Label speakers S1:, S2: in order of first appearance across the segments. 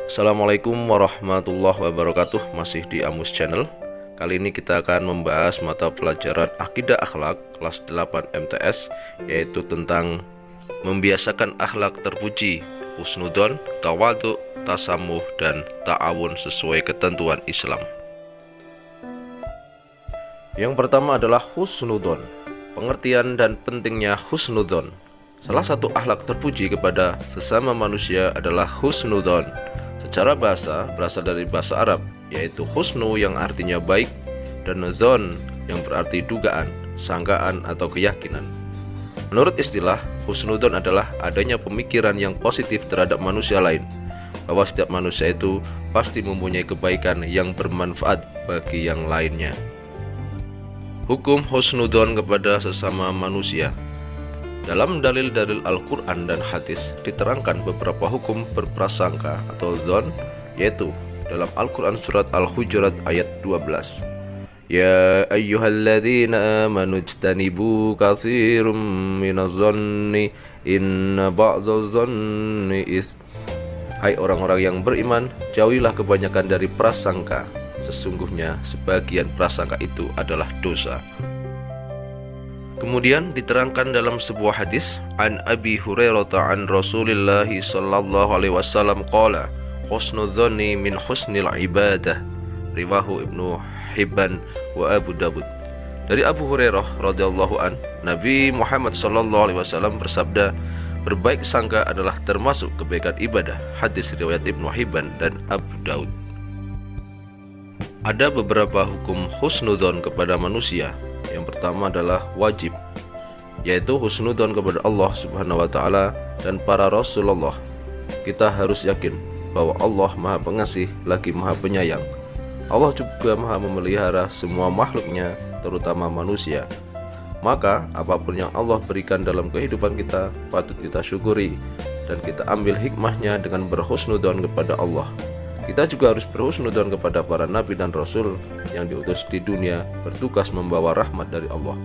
S1: Assalamualaikum warahmatullahi wabarakatuh. Masih di Amus Channel. Kali ini kita akan membahas mata pelajaran Akidah Akhlak kelas 8 MTS, yaitu tentang membiasakan akhlak terpuji, husnudon, tawadhu, tasamuh, dan ta'awun sesuai ketentuan Islam. Yang pertama adalah husnudon. Pengertian dan pentingnya husnudon. Salah satu akhlak terpuji kepada sesama manusia adalah husnudon. Secara bahasa berasal dari bahasa Arab, yaitu husnu yang artinya baik dan zon yang berarti dugaan, sangkaan atau keyakinan. Menurut istilah, husnudon adalah adanya pemikiran yang positif terhadap manusia lain, bahwa setiap manusia itu pasti mempunyai kebaikan yang bermanfaat bagi yang lainnya. Hukum husnudon kepada sesama manusia. Dalam dalil-dalil Al-Quran dan hadis diterangkan beberapa hukum berprasangka atau zon, yaitu dalam Al-Quran surat Al-Hujurat ayat 12. Ya ayyuhalladzina amanu ijtanibu katsirum minadh-dhanni inna ba'dadh-dhanni Hai orang-orang yang beriman, jauhilah kebanyakan dari prasangka. Sesungguhnya sebagian prasangka itu adalah dosa. Kemudian diterangkan dalam sebuah hadis, an Abi Hurairah an Rasulillah sallallahu alaihi wasallam qala husnudzanni min husnil ibadah, riwahu Ibnu Hibban wa Abu Dawud. Dari Abu Hurairah radhiyallahu an, Nabi Muhammad sallallahu alaihi wasallam bersabda, berbaik sangka adalah termasuk kebaikan ibadah. Hadis riwayat Ibnu Hibban dan Abu Dawud. Ada beberapa hukum husnudzon kepada manusia. Yang pertama adalah wajib, yaitu husnudzon kepada Allah Subhanahu wa taala dan para Rasulullah. Kita harus yakin bahwa Allah Maha Pengasih lagi Maha Penyayang. Allah juga Maha memelihara semua makhluknya, terutama manusia. Maka apapun yang Allah berikan dalam kehidupan kita patut kita syukuri dan kita ambil hikmahnya dengan berhusnudzon kepada Allah. Kita juga harus berhusnudzon kepada para nabi dan rasul yang diutus di dunia, bertugas membawa rahmat dari Allah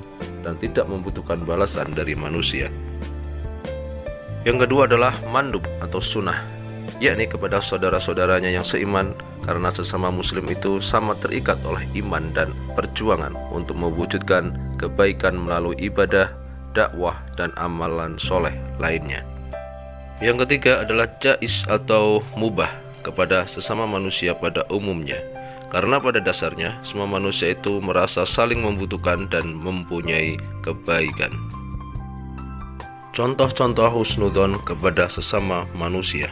S1: dan tidak membutuhkan balasan dari manusia. Yang kedua adalah mandub atau sunnah, yakni kepada saudara-saudaranya yang seiman, karena sesama muslim itu sama terikat oleh iman dan perjuangan untuk mewujudkan kebaikan melalui ibadah, dakwah, dan amalan soleh lainnya. Yang ketiga adalah jaiz atau mubah kepada sesama manusia pada umumnya, karena pada dasarnya semua manusia itu merasa saling membutuhkan dan mempunyai kebaikan. Contoh-contoh husnudzon kepada sesama manusia.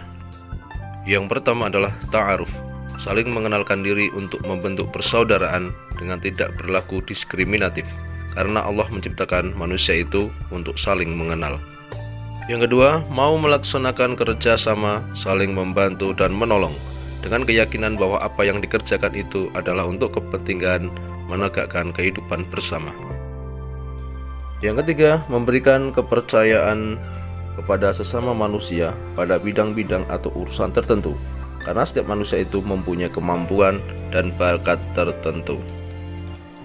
S1: Yang pertama adalah ta'aruf, saling mengenalkan diri untuk membentuk persaudaraan dengan tidak berlaku diskriminatif, karena Allah menciptakan manusia itu untuk saling mengenal. Yang kedua, mau melaksanakan kerjasama, saling membantu dan menolong dengan keyakinan bahwa apa yang dikerjakan itu adalah untuk kepentingan menegakkan kehidupan bersama. Yang ketiga, memberikan kepercayaan kepada sesama manusia pada bidang-bidang atau urusan tertentu, karena setiap manusia itu mempunyai kemampuan dan bakat tertentu.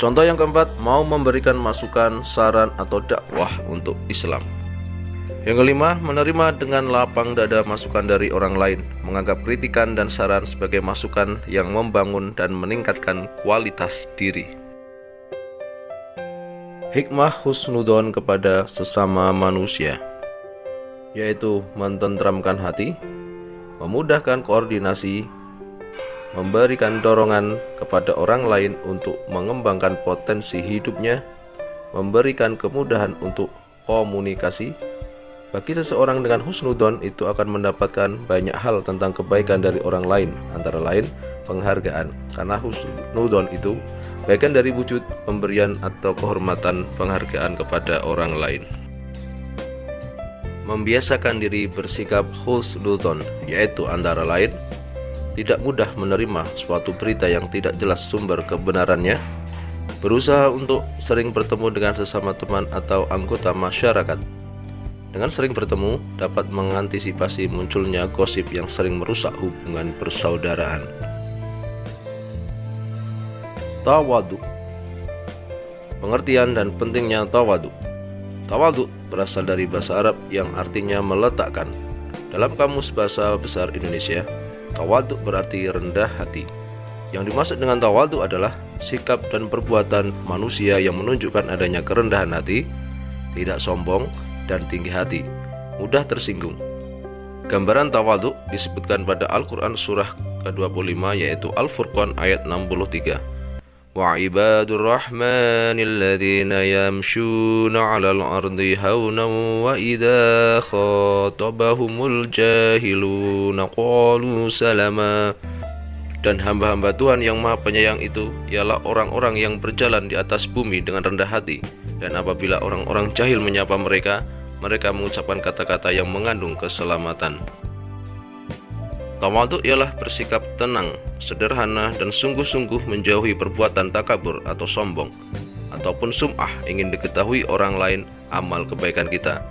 S1: Contoh yang keempat, mau memberikan masukan, saran atau dakwah untuk Islam. Yang kelima, menerima dengan lapang dada masukan dari orang lain, menganggap kritikan dan saran sebagai masukan yang membangun dan meningkatkan kualitas diri. Hikmah husnudzon kepada sesama manusia, yaitu mententramkan hati, memudahkan koordinasi, memberikan dorongan kepada orang lain untuk mengembangkan potensi hidupnya, memberikan kemudahan untuk komunikasi. Bagi seseorang dengan husnudzon itu akan mendapatkan banyak hal tentang kebaikan dari orang lain, antara lain penghargaan, karena husnudzon itu bagian dari wujud pemberian atau kehormatan penghargaan kepada orang lain. Membiasakan diri bersikap husnudzon, yaitu antara lain tidak mudah menerima suatu berita yang tidak jelas sumber kebenarannya, berusaha untuk sering bertemu dengan sesama teman atau anggota masyarakat. Dengan sering bertemu, dapat mengantisipasi munculnya gosip yang sering merusak hubungan persaudaraan. Tawadhu. Pengertian dan pentingnya tawadhu. Tawadhu berasal dari bahasa Arab yang artinya meletakkan. Dalam Kamus Bahasa Besar Indonesia, Tawadhu berarti rendah hati. Yang dimaksud dengan tawadhu adalah sikap dan perbuatan manusia yang menunjukkan adanya kerendahan hati, tidak sombong dan tinggi hati, mudah tersinggung. Gambaran tawadhu disebutkan pada Al-Quran surah ke-25 yaitu Al-Furqan ayat 63. Wa ibadur rahmanil ladzina yamshuna 'alal ardi haunan wa idza khatabahumul jahiluna qalu salama. Dan hamba-hamba Tuhan yang Maha Penyayang itu ialah orang-orang yang berjalan di atas bumi dengan rendah hati, dan apabila orang-orang jahil menyapa mereka, mereka mengucapkan kata-kata yang mengandung keselamatan. Tawadhu ialah bersikap tenang, sederhana, dan sungguh-sungguh menjauhi perbuatan takabur atau sombong, ataupun sum'ah, ingin diketahui orang lain amal kebaikan kita.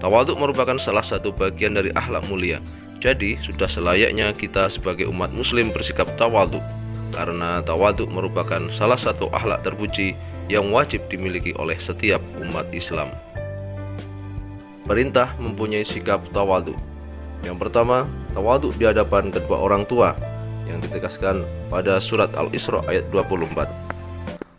S1: Tawadhu merupakan salah satu bagian dari akhlak mulia. Jadi sudah selayaknya kita sebagai umat muslim bersikap tawadhu, karena tawadhu merupakan salah satu akhlak terpuji yang wajib dimiliki oleh setiap umat Islam. Perintah mempunyai sikap tawadhu. Yang pertama, tawadhu di hadapan kedua orang tua yang ditegaskan pada surat Al-Isra ayat 24.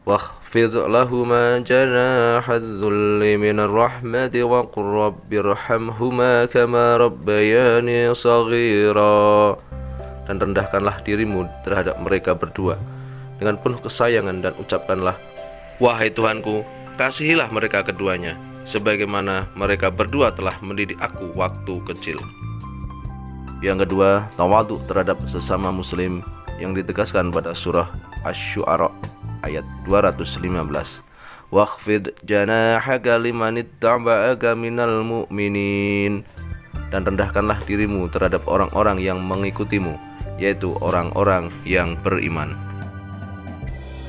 S1: Wakhfid lahuma janahadz dzulli minar rahmati wa qur rabbirhamhuma kama rabbayani shaghira. Dan rendahkanlah dirimu terhadap mereka berdua dengan penuh kesayangan dan ucapkanlah, wahai Tuhanku, kasihilah mereka keduanya sebagaimana mereka berdua telah mendidik aku waktu kecil. Yang kedua, tawadhu terhadap sesama muslim yang ditegaskan pada surah Asy-Syu'ara ayat 215. Wakhfid janahaka limanittaba'aka minal mu'minin. Dan rendahkanlah dirimu terhadap orang-orang yang mengikutimu, yaitu orang-orang yang beriman.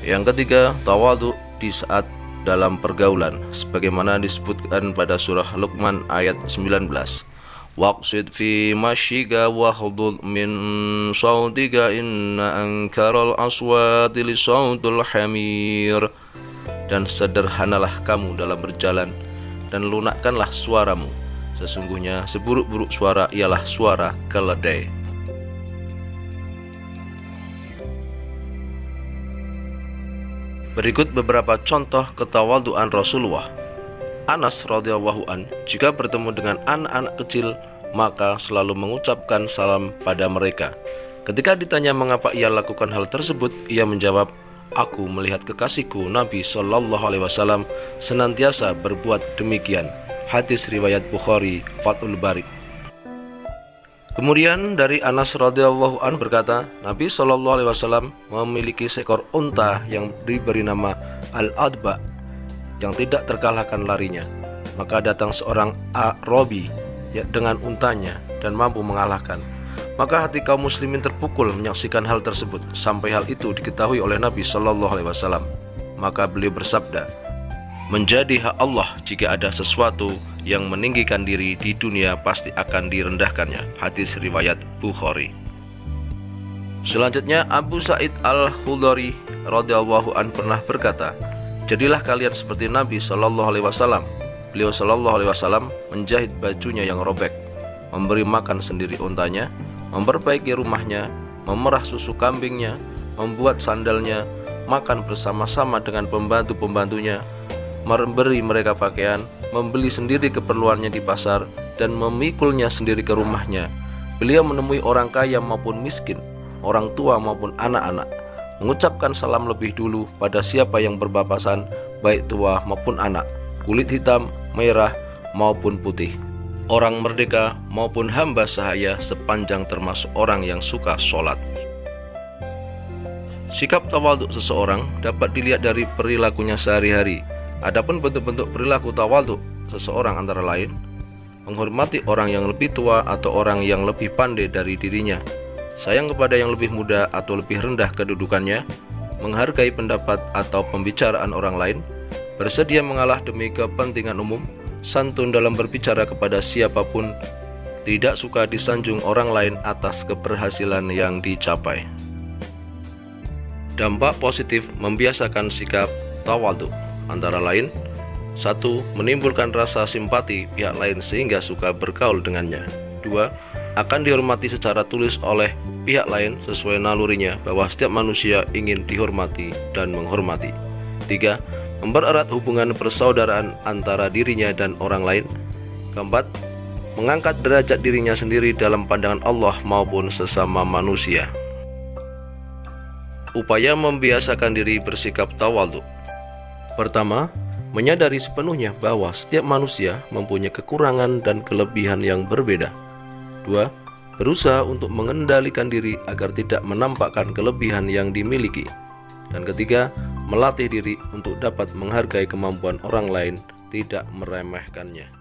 S1: Yang ketiga, tawadhu di saat dalam pergaulan sebagaimana disebutkan pada surah Luqman ayat 19. Waqsid fi masyika wahdud min sautika inna ankaral aswati li sautul hamir. Dan sederhanalah kamu dalam berjalan dan lunakkanlah suaramu, sesungguhnya seburuk-buruk suara ialah suara keledai. Berikut beberapa contoh ketawadhuan Rasulullah. Anas radhiyallahu an jika bertemu dengan anak-anak kecil maka selalu mengucapkan salam pada mereka. Ketika ditanya mengapa ia lakukan hal tersebut, ia menjawab, aku melihat kekasihku Nabi Shallallahu Alaihi Wasallam senantiasa berbuat demikian. Hadis riwayat Bukhari, Fathul Bari. Kemudian dari Anas radhiyallahu an berkata, Nabi Shallallahu Alaihi Wasallam memiliki seekor unta yang diberi nama Al-Adba, yang tidak terkalahkan larinya. Maka datang seorang Arabi dengan untanya dan mampu mengalahkan. Maka hati kaum muslimin terpukul menyaksikan hal tersebut, sampai hal itu diketahui oleh Nabi Shallallahu Alaihi Wasallam. Maka beliau bersabda, menjadi hak Allah jika ada sesuatu yang meninggikan diri di dunia pasti akan direndahkannya. Hadis riwayat Bukhari. Selanjutnya Abu Sa'id Al-Khudri radhiyallahu an pernah berkata, jadilah kalian seperti Nabi Shallallahu Alaihi Wasallam. Beliau Shallallahu Alaihi Wasallam menjahit bajunya yang robek, memberi makan sendiri untanya, memperbaiki rumahnya, memerah susu kambingnya, membuat sandalnya, makan bersama-sama dengan pembantu-pembantunya, memberi mereka pakaian, membeli sendiri keperluannya di pasar, dan memikulnya sendiri ke rumahnya. Beliau menemui orang kaya maupun miskin, orang tua maupun anak-anak, mengucapkan salam lebih dulu pada siapa yang berpapasan, baik tua maupun anak, kulit hitam, merah maupun putih, orang merdeka maupun hamba sahaya, sepanjang termasuk orang yang suka sholat. Sikap tawadhu seseorang dapat dilihat dari perilakunya sehari-hari. Adapun bentuk-bentuk perilaku tawadhu seseorang antara lain menghormati orang yang lebih tua atau orang yang lebih pandai dari dirinya, sayang kepada yang lebih muda atau lebih rendah kedudukannya, menghargai pendapat atau pembicaraan orang lain, bersedia mengalah demi kepentingan umum, santun dalam berbicara kepada siapapun, tidak suka disanjung orang lain atas keberhasilan yang dicapai. Dampak positif membiasakan sikap tawadhu antara lain: 1. Menimbulkan rasa simpati pihak lain sehingga suka bergaul dengannya. 2. akan dihormati secara tulis oleh pihak lain sesuai nalurinya bahwa setiap manusia ingin dihormati dan menghormati. 3. Mempererat hubungan persaudaraan antara dirinya dan orang lain. Keempat, mengangkat derajat dirinya sendiri dalam pandangan Allah maupun sesama manusia. Upaya membiasakan diri bersikap tawadhu. Pertama, menyadari sepenuhnya bahwa setiap manusia mempunyai kekurangan dan kelebihan yang berbeda. 2. Berusaha untuk mengendalikan diri agar tidak menampakkan kelebihan yang dimiliki. Dan ketiga, melatih diri untuk dapat menghargai kemampuan orang lain, tidak meremehkannya.